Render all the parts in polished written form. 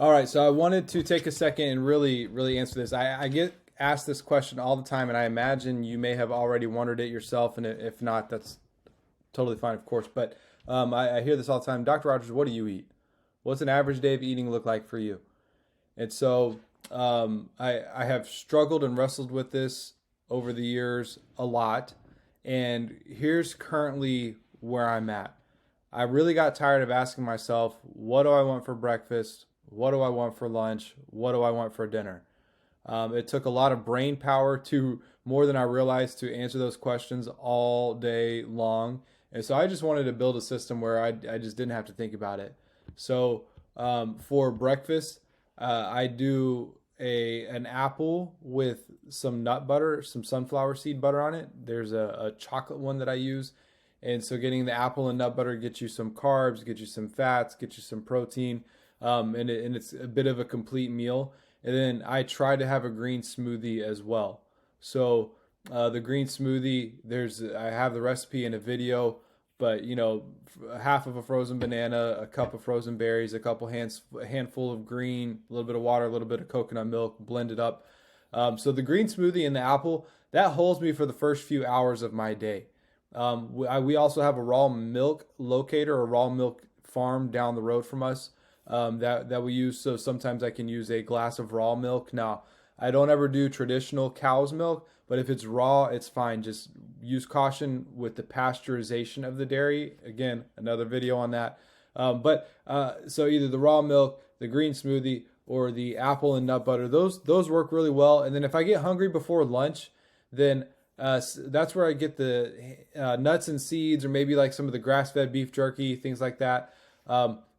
All right, so I wanted to take a second and really answer this. I get asked this question all the time, and I imagine you may have already wondered it yourself, and if not, that's totally fine, of course. But I hear this all the time. Dr. Rogers, what do you eat? What's an average day of eating look like for you? And so I have struggled and wrestled with this over the years a lot. And here's currently where I'm at. I really got tired of asking myself, what do I want for breakfast? What do I want for lunch? What do I want for dinner? It took a lot of brain power to more than I realized to answer those questions all day long. And so I just wanted to build a system where I just didn't have to think about it. So for breakfast, I do an apple with some nut butter, some sunflower seed butter on it. There's a chocolate one that I use. And so getting the apple and nut butter gets you some carbs, gets you some fats, gets you some protein, and it's a bit of a complete meal. And then I try to have a green smoothie as well. So the green smoothie, I have the recipe in a video, but half of a frozen banana, a cup of frozen berries, a handful of green, a little bit of water, a little bit of coconut milk, blend it up. So the green smoothie and the apple that holds me for the first few hours of my day. We also have a raw milk locator, a raw milk farm down the road from us that we use. So sometimes I can use a glass of raw milk. Now, I don't ever do traditional cow's milk, but if it's raw, it's fine. Just use caution with the pasteurization of the dairy. Again, another video on that. So either the raw milk, the green smoothie, or the apple and nut butter, those work really well. And then if I get hungry before lunch, then that's where I get the nuts and seeds, or maybe like some of the grass-fed beef jerky, things like that.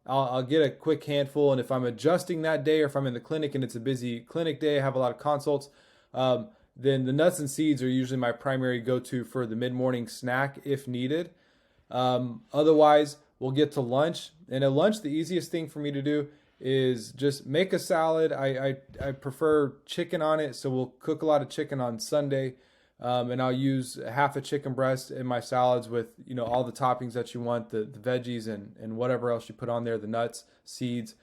I'll get a quick handful, and if I'm adjusting that day, or if I'm in the clinic and it's a busy clinic day, I have a lot of consults. Then the nuts and seeds are usually my primary go-to for the mid-morning snack if needed. Otherwise, we'll get to lunch, and at lunch, the easiest thing for me to do is just make a salad. I prefer chicken on it, so we'll cook a lot of chicken on Sunday. And I'll use half a chicken breast in my salads with all the toppings that you want, the veggies and whatever else you put on there, the nuts, seeds.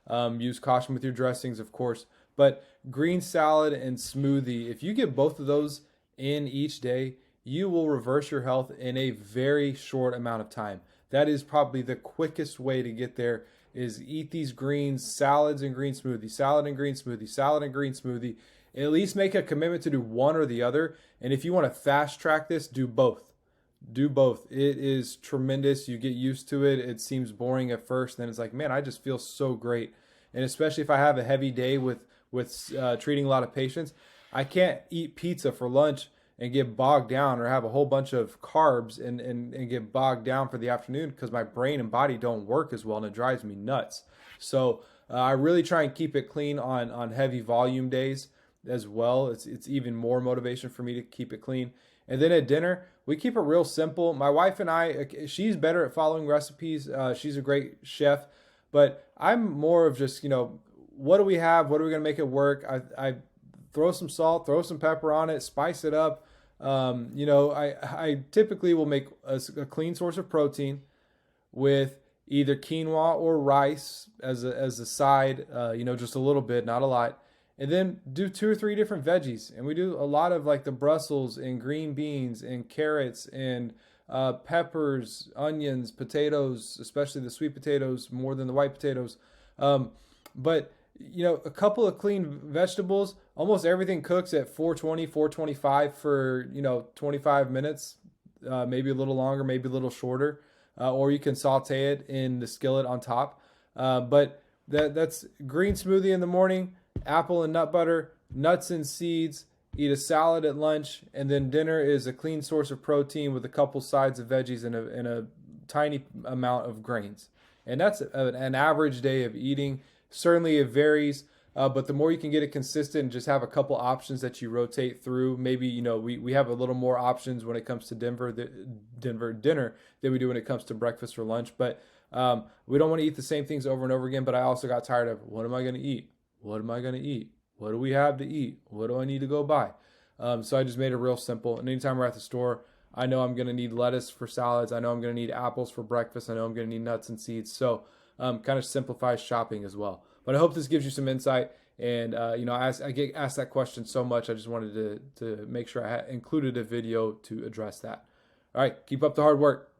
Use caution with your dressings, of course. But green salad and smoothie, if you get both of those in each day, you will reverse your health in a very short amount of time. That is probably the quickest way to get there, is eat these greens, salads and green smoothie, salad and green smoothie, salad and green smoothie. At least make a commitment to do one or the other. And if you want to fast track this, do both. Do both. It is tremendous. You get used to it. It seems boring at first. Then it's like, man, I just feel so great. And especially if I have a heavy day with treating a lot of patients, I can't eat pizza for lunch and get bogged down, or have a whole bunch of carbs and get bogged down for the afternoon, because my brain and body don't work as well, and it drives me nuts. So I really try and keep it clean on heavy volume days as well. It's even more motivation for me to keep it clean. And then at dinner, we keep it real simple. My wife and I, she's better at following recipes. She's a great chef, but I'm more of just, what do we have? What are we going to make it work? I throw some salt, throw some pepper on it, spice it up. I typically will make a clean source of protein with either quinoa or rice as a side, just a little bit, not a lot. And then do two or three different veggies. And we do a lot of like the Brussels and green beans and carrots and peppers, onions, potatoes, especially the sweet potatoes more than the white potatoes. But a couple of clean vegetables. Almost everything cooks at 420, 425 for 25 minutes, maybe a little longer, maybe a little shorter, or you can saute it in the skillet on top. But that's green smoothie in the morning, apple and nut butter, nuts and seeds. Eat a salad at lunch, and then dinner is a clean source of protein with a couple sides of veggies and a tiny amount of grains. And that's an average day of eating. Certainly it varies, but the more you can get it consistent and just have a couple options that you rotate through. Maybe, we have a little more options when it comes to Denver dinner than we do when it comes to breakfast or lunch. But we don't want to eat the same things over and over again. But I also got tired of, what am I going to eat? What am I going to eat? What do we have to eat? What do I need to go buy? So I just made it real simple. And anytime we're at the store, I know I'm going to need lettuce for salads. I know I'm going to need apples for breakfast. I know I'm going to need nuts and seeds. So kind of simplifies shopping as well. But I hope this gives you some insight. And I get asked that question so much, I just wanted to make sure I included a video to address that. All right, keep up the hard work.